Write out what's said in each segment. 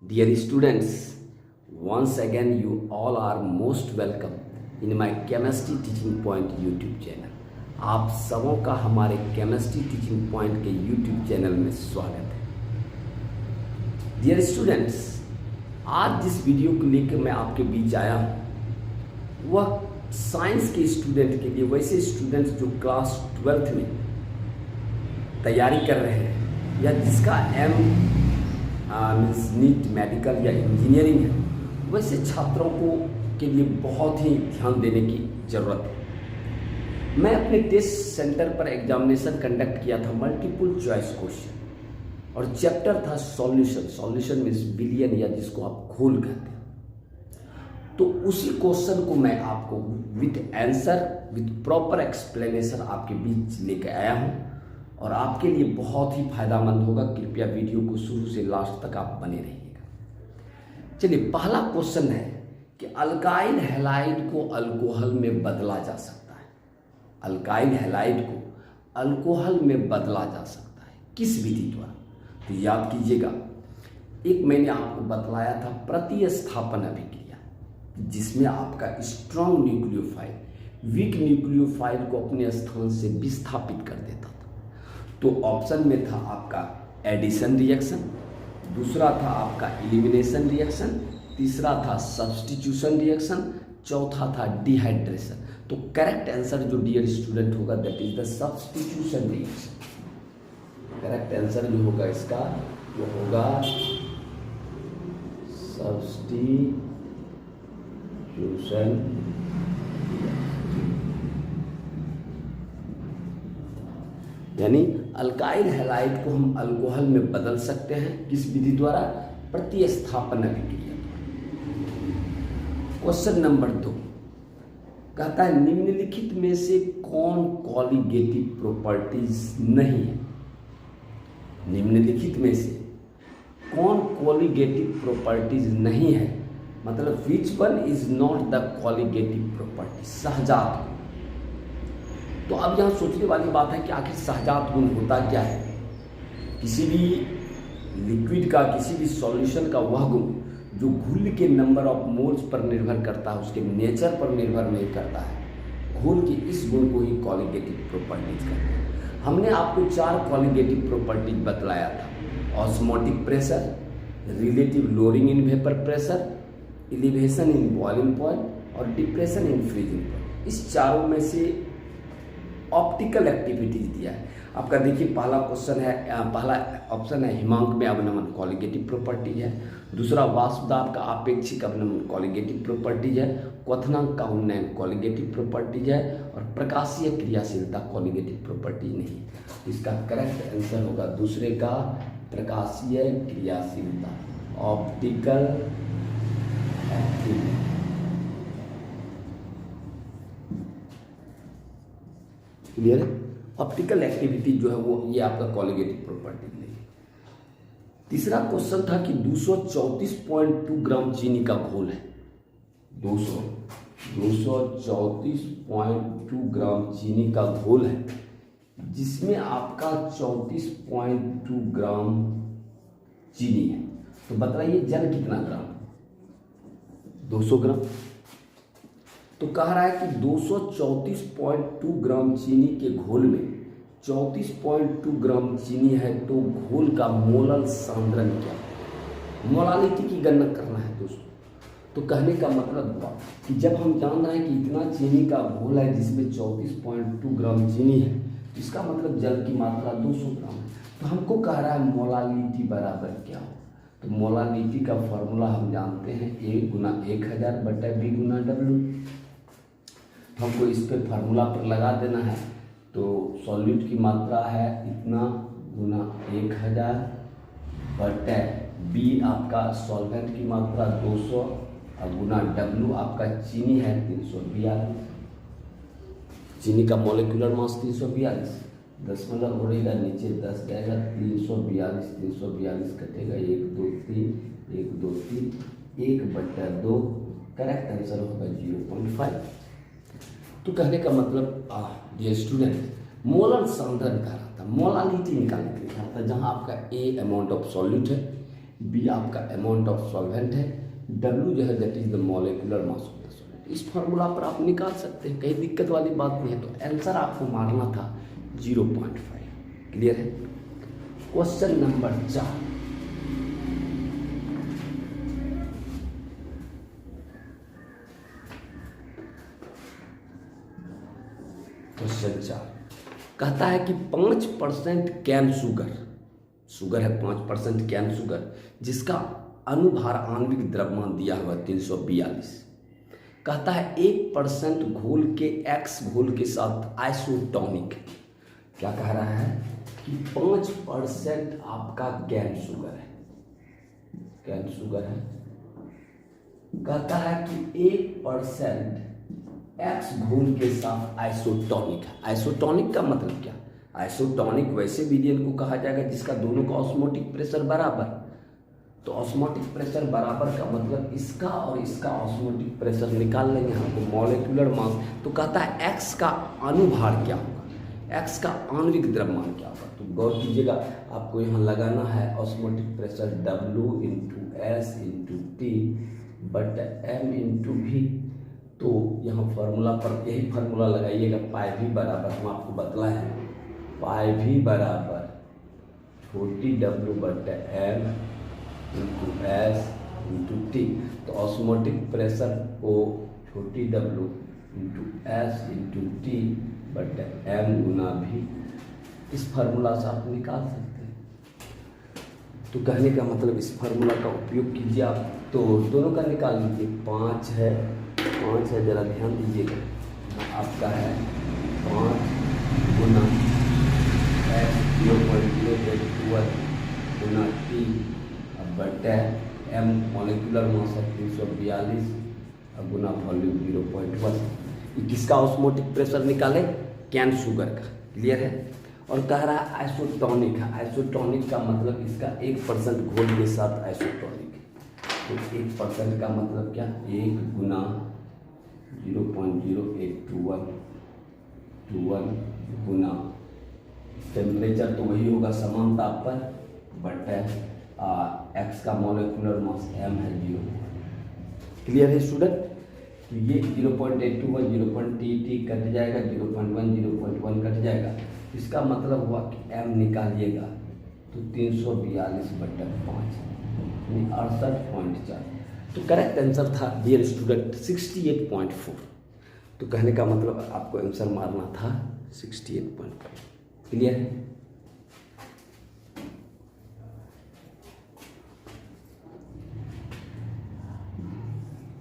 Dear students, once again you all are most welcome in my Chemistry Teaching Point YouTube channel. आप सबों का हमारे Chemistry Teaching Point के YouTube channel में स्वागत है। Dear students, आज जिस वीडियो को लेकर मैं आपके बीच आया हूँ वह साइंस के स्टूडेंट के लिए, वैसे स्टूडेंट्स जो क्लास 12th में तैयारी कर रहे हैं या जिसका मीन्स नीट मेडिकल या इंजीनियरिंग है, वैसे छात्रों को के लिए बहुत ही ध्यान देने की ज़रूरत है। मैं अपने टेस्ट सेंटर पर एग्जामिनेशन कंडक्ट किया था मल्टीपल चॉइस क्वेश्चन और चैप्टर था सॉल्यूशन। सॉल्यूशन मीन्स बिलियन या जिसको आप घोल कहते हैं। तो उसी क्वेश्चन को मैं आपको with answer with proper explanation आपके बीच लेकर आया हूँ और आपके लिए बहुत ही फायदामंद होगा। कृपया वीडियो को शुरू से लास्ट तक आप बने रहिएगा। चलिए, पहला क्वेश्चन है कि अल्काइल हैलाइड को अल्कोहल में बदला जा सकता है। अल्काइल हैलाइड को अल्कोहल में बदला जा सकता है किस विधि द्वारा? तो याद कीजिएगा, एक मैंने आपको बतलाया था प्रतिस्थापन अभिक्रिया, जिसमें आपका स्ट्रॉन्ग न्यूक्लियोफाइल वीक न्यूक्लियोफाइल को अपने स्थान से विस्थापित कर देता था। तो ऑप्शन में था आपका एडिशन रिएक्शन, दूसरा था आपका एलिमिनेशन रिएक्शन, तीसरा था सब्स्टिट्यूशन रिएक्शन, चौथा था डिहाइड्रेशन। तो करेक्ट आंसर जो डियर स्टूडेंट होगा that is the substitution reaction. Correct answer जो होगा इसका वो होगा सब्स्टिट्यूशन। यानी अल्काइल हैलाइड को हम अल्कोहल में बदल सकते हैं किस विधि द्वारा? प्रतिस्थापन अभिक्रिया द्वारा। क्वेश्चन नंबर 2 कहता है निम्नलिखित में से कौन कॉलिगेटिव प्रॉपर्टीज नहीं है? निम्नलिखित में से कौन कॉलिगेटिव प्रॉपर्टीज नहीं है, मतलब which one is not the colligative property? सहजात। तो अब यहाँ सोचने वाली बात है कि आखिर सहजात गुण होता क्या है? किसी भी लिक्विड का, किसी भी सॉल्यूशन का वह गुण जो घुल के नंबर ऑफ मोल्स पर निर्भर करता है, उसके नेचर पर निर्भर नहीं करता है। घुल के इस गुण को ही कॉलिगेटिव प्रॉपर्टीज कहते हैं। हमने आपको 4 कॉलिगेटिव प्रॉपर्टीज बतलाया था: osmotic pressure, relative lowering in vapour pressure, elevation in boiling point और डिप्रेशन इन फ्रीजिंग पॉइंट। इस चारों में से ऑप्टिकल एक्टिविटीज दिया है आपका। देखिए, पहला क्वेश्चन है, पहला ऑप्शन है हिमांक में अवनमन, कॉलिगेटिव प्रॉपर्टी है। दूसरा वाष्पदाब का आपेक्षिक अवनमन, कॉलिगेटिव प्रॉपर्टीज है। क्वथनांक का उन्नयन, कॉलिगेटिव प्रॉपर्टीज है। और प्रकाशीय क्रियाशीलता कॉलिगेटिव प्रॉपर्टी नहीं है। इसका करेक्ट आंसर होगा दूसरे का, प्रकाशीय क्रियाशीलता, ऑप्टिकल एक्टिविटी। क्लियर है? ऑप्टिकल एक्टिविटी जो है वो ये आपका कॉलिगेटिव प्रॉपर्टी नहीं है। तीसरा क्वेश्चन था कि 234.2 ग्राम चीनी का घोल है। 234.2 ग्राम चीनी का घोल है, जिसमें आपका 34.2 ग्राम चीनी है। तो बताइए जल कितना ग्राम? 200 ग्राम। तो कह रहा है कि 234.2 ग्राम चीनी के घोल में 34.2 ग्राम चीनी है, तो घोल का मोलल सांद्रण क्या है? मोलालिटी की गणना करना है दोस्तों। तो कहने का मतलब हुआ कि जब हम जान रहे हैं कि इतना चीनी का घोल है जिसमें 34.2 ग्राम चीनी है, तो इसका मतलब जल की मात्रा 200 ग्राम है। तो हमको कह रहा है मोलालिटी बराबर क्या हो? तो मोलालिटी का फॉर्मूला हम जानते हैं, A गुना 1000 बटा B गुना W। हमको इस पे फार्मूला पर लगा देना है। तो सॉल्यूट की मात्रा है इतना गुना 1000 बटे B आपका सॉल्वेंट की मात्रा 200 और गुना W आपका चीनी है 342। चीनी का मॉलिक्यूलर मास 342, दशमलव उड़ेगा नीचे 10 जाएगा, 342 कटेगा 1 2 3 1 2 3 1 बटा 2। करेक्ट आंसर होगा 0.5। तो कहने का मतलब डियर स्टूडेंट, मोलर सांद्रण कह रहा था, मोलालिटी निकालने के लिए कहा था। जहाँ आपका A अमाउंट ऑफ सॉल्यूट है, बी आपका अमाउंट ऑफ सॉल्वेंट है, डब्ल्यू जो है that is the molecular mass of the solvent. इस फार्मूला पर आप निकाल सकते हैं, कहीं दिक्कत वाली बात नहीं है। तो आंसर आपको मारना था 0.5। क्लियर है। क्वेश्चन नंबर 4, क्वेश्चन 4 कहता है कि 5% कैन शुगर है 5% कैन शुगर, जिसका अनुभार आणविक द्रव्यमान दिया हुआ 342। कहता है 1% घोल के एक्स घोल के साथ आइसोटोनिक। क्या कह रहा है कि 5% आपका कैन शुगर है, कहता है कि 1% एक्स घोल के साथ आइसोटोनिक है। आइसोटोनिक का मतलब क्या? आइसोटोनिक वैसे विलयन को कहा जाएगा जिसका दोनों का ऑस्मोटिक प्रेशर बराबर। तो ऑस्मोटिक प्रेशर बराबर का मतलब इसका और इसका ऑस्मोटिक प्रेशर निकाल लेंगे हमको मॉलिक्यूलर मास। तो कहता है एक्स का अनुभार क्या होगा, एक्स का आणविक द्रव्यमान क्या होगा। तो गौर कीजिएगा, आपको यहाँ लगाना है osmotic pressure W into S into T but M into V। तो यहाँ फार्मूला पर यही फार्मूला लगाइएगा, पाई भी बराबर हम आपको बतलाए हैं, पाई भी बराबर छोटी W but M into S into T. तो ऑस्मोटिक प्रेशर को छोटी W into S into T but M गुना भी, इस फार्मूला से आप निकाल सकते हैं। तो कहने का मतलब इस फार्मूला का उपयोग कीजिए आप। तो दोनों का निकाल लीजिए, 5 है, ज़रा ध्यान दीजिएगा, आपका है 5 गुना x 0.081 गुना टी बटे M मॉलिक्यूलर मास है 342 और गुना वॉल्यूम 0.1। किसका ऑस्मोटिक प्रेशर निकाले? कैन शुगर का। क्लियर है। और कह रहा है आइसोटोनिक है। आइसोटोनिक का मतलब इसका 1% घोल के साथ आइसोटोनिक है। तो 1% का मतलब क्या? 1 गुना 0.0821 गुना टेम्परेचर तो वही होगा समान ताप पर बट एक्स का मॉलिक्यूलर मास M है 0। क्लियर है स्टूडेंट। तो ये 0.821 0.टी कट जाएगा, 0.1 कट जाएगा। इसका मतलब हुआ कि M निकालिएगा तो 342 बटे 5 यानी 68.4। तो करेक्ट आंसर था डियर स्टूडेंट 68.4। तो कहने का मतलब आपको आंसर मारना था 68.5। क्लियर है।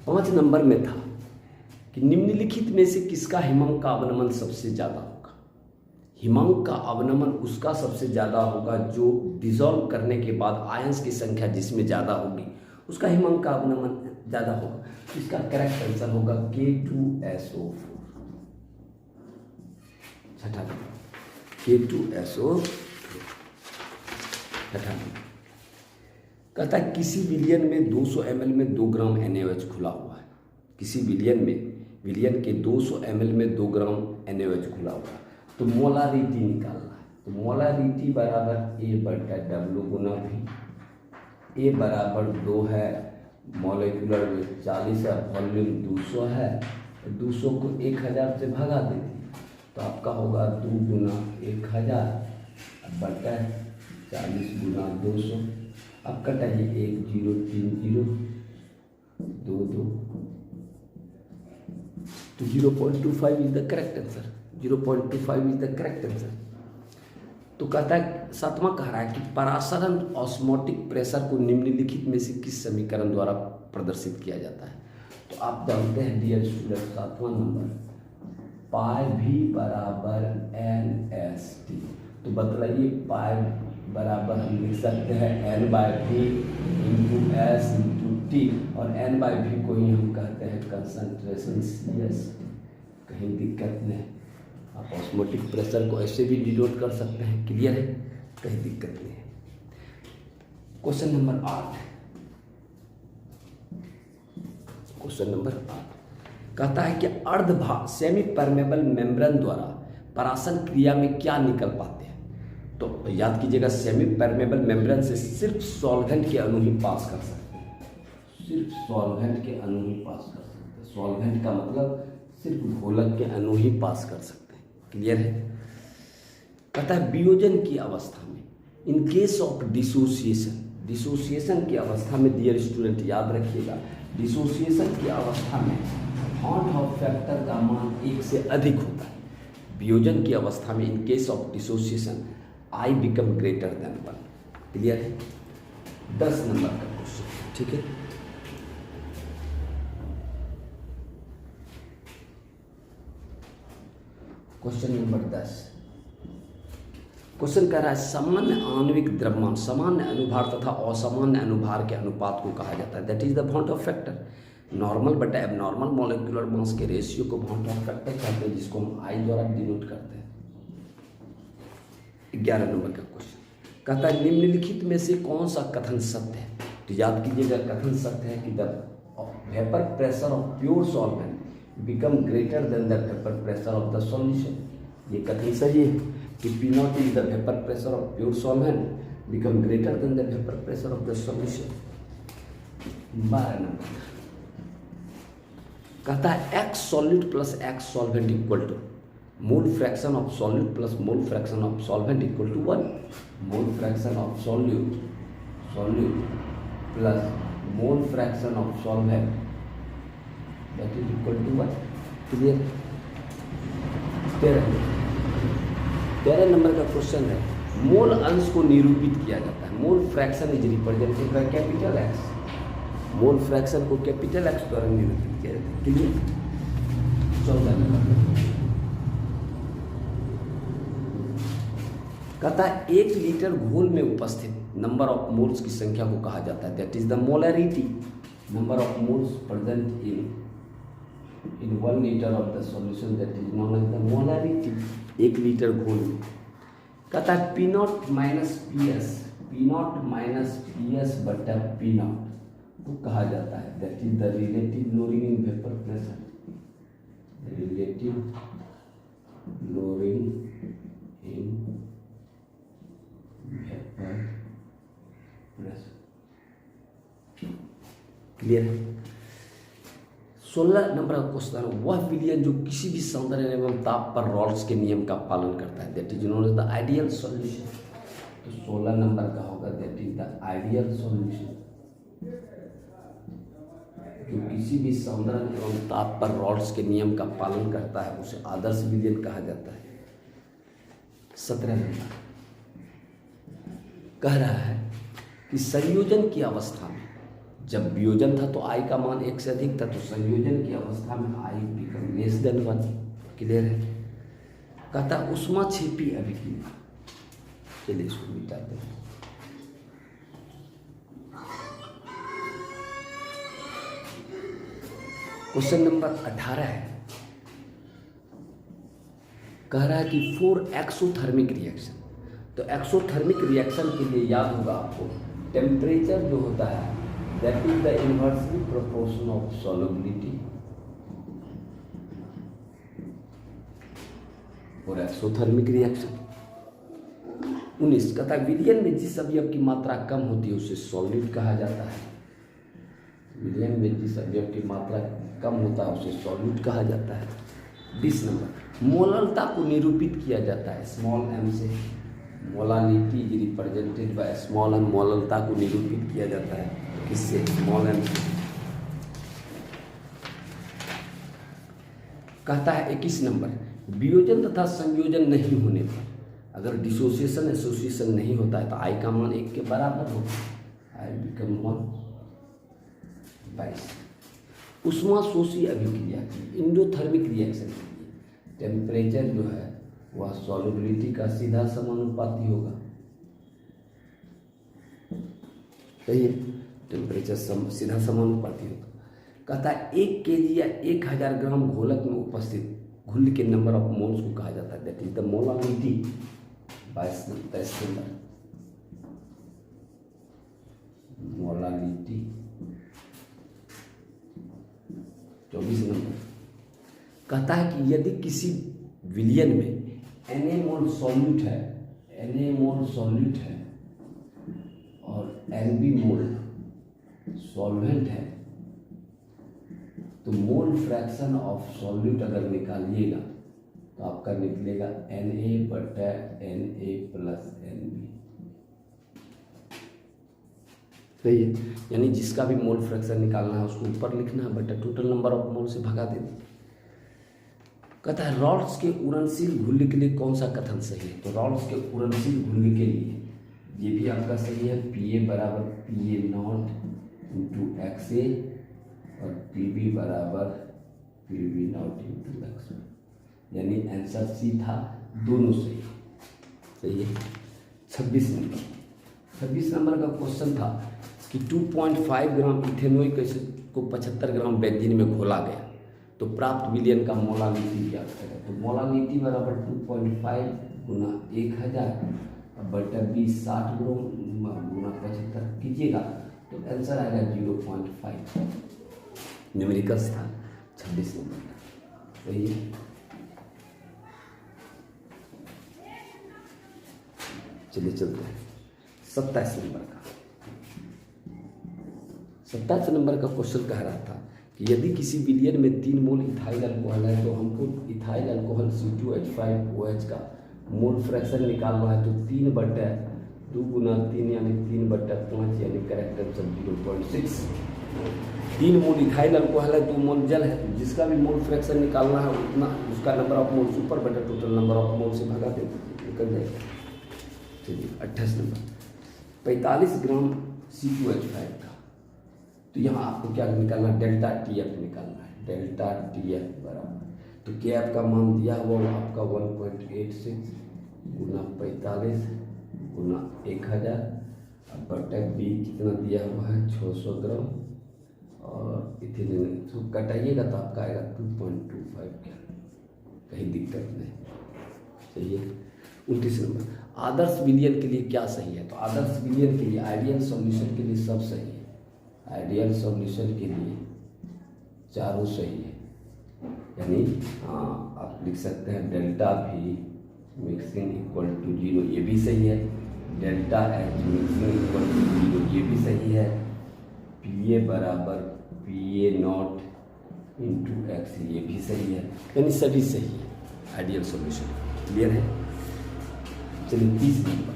पाँच नंबर में था कि निम्नलिखित में से किसका हिमांक का अवनमन सबसे ज्यादा होगा। हिमांक का अवनमन उसका सबसे ज्यादा होगा जो डिसॉल्व करने के बाद आयंस की संख्या जिसमें ज्यादा होगी उसका हिमांक का अवनमन ज्यादा होगा। इसका करेक्ट आंसर होगा K2SO4। छठा K2SO4 छठा। कहता है किसी विलियन में 200 ml में 2 ग्राम NaOH खुला हुआ है। किसी विलियन के 200 ml में 2 ग्राम NaOH खुला हुआ है। तो मोलारिटी निकालना है। तो मोलारिटी बराबर A बटा W गुना V। A बराबर 2 है, मॉलिक्यूलर वेट 40 है, वॉल्यूम 200 है। 200 को 1000 से भगा देंगे तो आपका होगा 2 गुना 1000 बटा 40 गुना 200। अब कटाइए 1030 22 तो 0.25 is the correct answer. 0.25 is the correct answer. तो कहता है सातवां कह रहा है कि परासरण ऑस्मोटिक प्रेशर को निम्नलिखित में से किस समीकरण द्वारा प्रदर्शित किया जाता है। तो आप जानते हैं डियर स्टूडेंट सातवां नंबर पाई भी बराबर NST। तो बतलाइए पाई बराबर हम लिख सकते हैं N/V into S into T और N/V को ही हम कहते हैं कंसंट्रेशन CS। कहीं दिक्कत नहीं, आप ऑस्मोटिक प्रेशर को ऐसे भी डिनोट कर सकते हैं। क्लियर है, कहीं दिक्कत नहीं है। क्वेश्चन नंबर 8 कहता है कि अर्धभाग सेमी परमेबल मेम्ब्रेन द्वारा परासन क्रिया में क्या निकल पाते हैं। तो याद कीजिएगा, सेमी परमेबल मेम्ब्रेन से सिर्फ सॉल्वेंट के अणु ही पास कर सकते हैं, सिर्फ सॉल्वेंट के अणु ही पास कर सकते हैं। सॉल्वेंट का मतलब सिर्फ घोलक के अणु ही पास कर सकते हैं। क्लियर है? कहता है वियोजन की अवस्था में, in case of dissociation, dissociation की अवस्था में डियर स्टूडेंट याद रखिएगा, डिसोसिएशन की अवस्था में हॉट ऑफ फैक्टर का मान 1 से अधिक होता है। वियोजन की अवस्था में in case of dissociation I become greater then 1। Clear है? 10 नंबर का क्वेश्चन। ठीक है, क्वेश्चन नंबर 10। क्वेश्चन कह रहा है सामान्य आणविक द्रव्यमान, सामान्य अनुभार तथा असामान्य अनुभार के अनुपात को कहा जाता है, that is the bond of factor. Normal बटा एबनॉर्मल मॉलिक्यूलर मास के रेशियो को बॉन्ड ऑफ फैक्टर कहते हैं, जिसको हम आई द्वारा डिनोट करते हैं। 11 नंबर का क्वेश्चन कहता है निम्नलिखित में से कौन सा कथन सत्य है? तो याद कीजिएगा, कथन सत्य है कि the vapour pressure of pure solvent become greater than the vapour pressure of the solution. ये कथन सही है कि P naught is the vapour pressure of pure solvent become greater than the vapour pressure of the solution. 12 number कहता है x solute plus x solvent equal to mole fraction of solute plus mole fraction of solvent equal to 1। Mole fraction of solute plus mole fraction of solvent that is equal to 1। Clear? 13 number का question है mole अंश को निरूपित किया जाता है। Mole fraction is represented by capital x. Mole fraction को capital x द्वारा निरूपित किया जाता है। क्लियर? 14 नंबर कहता है 1 लीटर घोल में उपस्थित नंबर ऑफ मोल्स की संख्या को कहा जाता है, that is the molarity. Number of moles present in 1 litre of the solution that is known as the molarity. 1 litre घोल में कहता है P naught minus P S बटा पी नॉट को कहा जाता है, that is the relative lowering in vapour pressure. Relative lowering in vapour pressure. Clear है? 16 नंबर का क्वेश्चन, वह विलयन जो किसी भी सौंदर्य एवं ताप पर रॉल्स के नियम का पालन करता है, that is known as the ideal solution. तो 16 नंबर का होगा that is the ideal solution. जो किसी भी सौंदर्य एवं ताप पर रॉल्स के नियम का पालन करता है उसे आदर्श विलयन कहा जाता है। 17 नंबर कह रहा है कि संयोजन की अवस्था में, जब वियोजन था तो आई का मान 1 से अधिक था, तो संयोजन की अवस्था में I become less than 1। Clear है? कहता ऊष्माक्षेपी अभिक्रिया। चलिए इसको मिटाते हैं। क्वेश्चन नंबर 18 है, कह रहा है कि 4 एक्सोथर्मिक रिएक्शन। तो एक्सोथर्मिक रिएक्शन के लिए याद होगा आपको, टेम्परेचर जो होता है that is the inversely proportion of solubility और एक्सोथर्मिक रिएक्शन। 19 कहता है विलयन में जिस अवयव की मात्रा कम होती है उसे सॉल्यूट कहा जाता है। विलयन में जिस अवयव की मात्रा कम होता है उसे सॉल्यूट कहा जाता है। 20 नंबर मोललता को निरूपित किया जाता है स्मॉल m से। Molality is represented by small m। मोललता को निरूपित किया जाता है किससे? स्मॉल m से। कहता है 21 नंबर वियोजन तथा संयोजन नहीं होने पर, अगर डिसोसिएशन एसोसिएशन नहीं होता है तो आई का मान 1 के बराबर होगा, आई बिकम 1। 22 ऊष्माशोषी अभिक्रिया की एंडोथर्मिक रिएक्शन के लिए टेम्परेचर जो है वह सॉल्युबिलिटी का सीधा समानुपाती होगा। सही है? टेम्परेचर सीधा समानुपाती होगा। कहता है 1 kg या 1000 ग्राम घोलक में उपस्थित घुल के नंबर ऑफ मोल्स को कहा जाता है, that is the molality. 22 number molality. 24 number कहता है कि यदि किसी विलयन में Na मोल सॉल्यूट है, Na मोल सॉल्यूट है और Nb मोल सॉल्वेंट है, तो मोल फ्रैक्शन ऑफ सॉल्यूट अगर निकालिएगा तो आपका निकलेगा Na/Na प्लस Nb। सही है, यानी जिसका भी मोल फ्रैक्शन निकालना है उसको ऊपर लिखना है बटा टोटल नंबर ऑफ मोल से भगा देना। कहता है रॉड्स के उड़नशील घुल्ली के लिए कौन सा कथन सही है? तो रॉड्स के उड़नशील घुल्ली के लिए ये भी आपका सही है, Pa बराबर Pa0 इंटू XA और Pb बराबर Pb0 इंटू XA, यानी आंसर सी था, दोनों सही है। 26 नंबर का क्वेश्चन था कि 2.5 ग्राम इथेनॉइक एसिड को 75 ग्राम बेंजीन में घोला गया तो प्राप्त विलयन का मोलालिटी क्या करेगा? तो मोलालिटी बराबर 2.5 गुना 1000 बटा 20 60 ग्राम गुना 75 कीजिएगा तो आंसर आएगा 0.5। न्यूमेरिकल्स था 26 नंबर का, सही है। चलिए चलते हैं 27 नंबर का। 27 नंबर का क्वेश्चन कह रहा था कि यदि किसी विलयन में 3 मोल इथाइल अल्कोहल है तो हमको इथाइल अल्कोहल C2H5OH का मोल फ्रैक्शन निकालना है, तो 3/2 गुना 3 यानी 3/5 यानी करेक्ट आंसर 0.6। 3 मोल इथाइल अल्कोहल है, 2 मोल जल है, जिसका भी मोल फ्रैक्शन निकालना है उतना उसका नंबर ऑफ मोल्स ऊपर बटा टोटल नंबर ऑफ मोल से भगा देते निकल जाएगा। चलिए 28 नंबर 45 ग्राम C2H5 का, तो यहाँ आपको क्या निकालना है? डेल्टा TF निकालना है, डेल्टा TF बराबर, तो KF का मान दिया हुआ आपका 1.86 गुना 45 गुना 1000 बटा B कितना दिया हुआ है 600 ग्राम और इथिलीन तो कटाइएगा तो आपका आएगा 2.25 क्या, कहीं दिक्कत नहीं, सही है। 29 नंबर आदर्श विलयन के लिए क्या सही है? तो आदर्श विलयन के लिए आइडियल सॉल्यूशन के लिए सब सही है, आइडियल सॉल्यूशन के लिए चारों सही है, यानी आप लिख सकते हैं डेल्टा भी मिक्सिंग इक्वल टू 0 ये भी सही है, delta H mixing equal to 0 ये भी सही है, Pa बराबर Pa0 इंटू X ये भी सही है, यानी सभी सही है आइडियल सॉल्यूशन। क्लियर है? चलिए 30 नंबर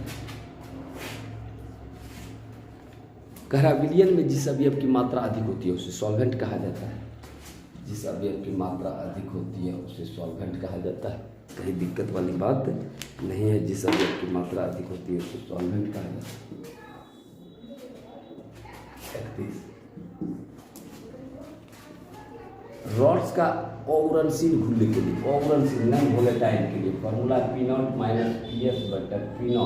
कह रहा विलयन में जिस अवयव की मात्रा अधिक होती है उसे सॉल्वेंट कहा जाता है, जिस अवयव की मात्रा अधिक होती है उसे सॉल्वेंट कहा जाता है, कहीं दिक्कत वाली बात नहीं है, जिस अवयव की मात्रा अधिक होती है उसे सॉल्वेंट कहा जाता है। 31 रॉड्स का अघुलनशील घुल्ली के लिए अघुलनशील नॉन वोलेटाइल के लिए फॉर्मूला P0 माइनस PS बटा P0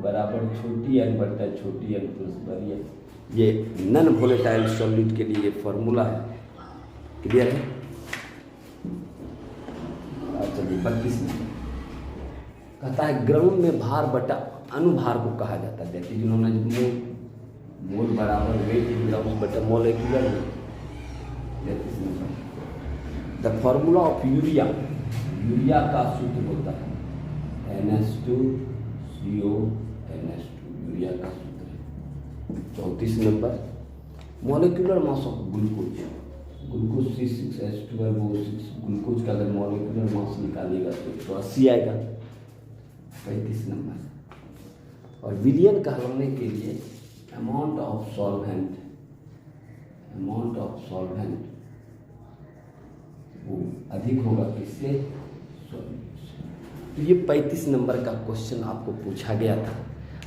बराबर छोटी n बटा छोटी n प्लस बड़ी n, ये नॉन वोलेटाइल सॉल्यूट के लिए ये फॉर्मूला है। क्लियर है? चलिए 32 कहता है ग्राउंड में भार बटा अनुभार को कहा जाता है, दैट इज नोन एज मोल बराबर वेट ग्राम बटा molecular weight. The formula of urea, urea का सूत्र होता है NH2CO NH2, यूरिया का सूत्र है। 34 number molecular mass of glucose, glucose C6H12O6, glucose का अगर मॉलिक्यूलर मास निकालिएगा तो 80 आएगा। 35 नंबर और विलयन कहलाने के लिए अमाउंट ऑफ सॉल्वेंट वो अधिक होगा किससे? सॉल्यूट से। तो ये 35 नंबर का क्वेश्चन आपको पूछा गया था।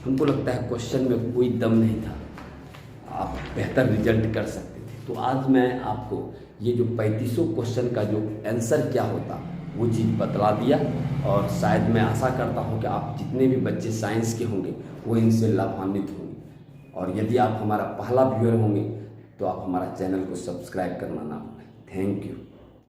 हमको लगता है क्वेश्चन में कोई दम नहीं था, आप बेहतर रिजल्ट कर सकते थे। तो आज मैं आपको ये जो 3500 क्वेश्चन का जो आंसर क्या होता वो चीज़ बतला दिया, और शायद मैं आशा करता हूँ कि आप जितने भी बच्चे साइंस के होंगे वो इनसे लाभान्वित होंगे। और यदि आप हमारा पहला व्यूअर होंगे तो आप हमारा चैनल को सब्सक्राइब करना ना भूलें। Thank you.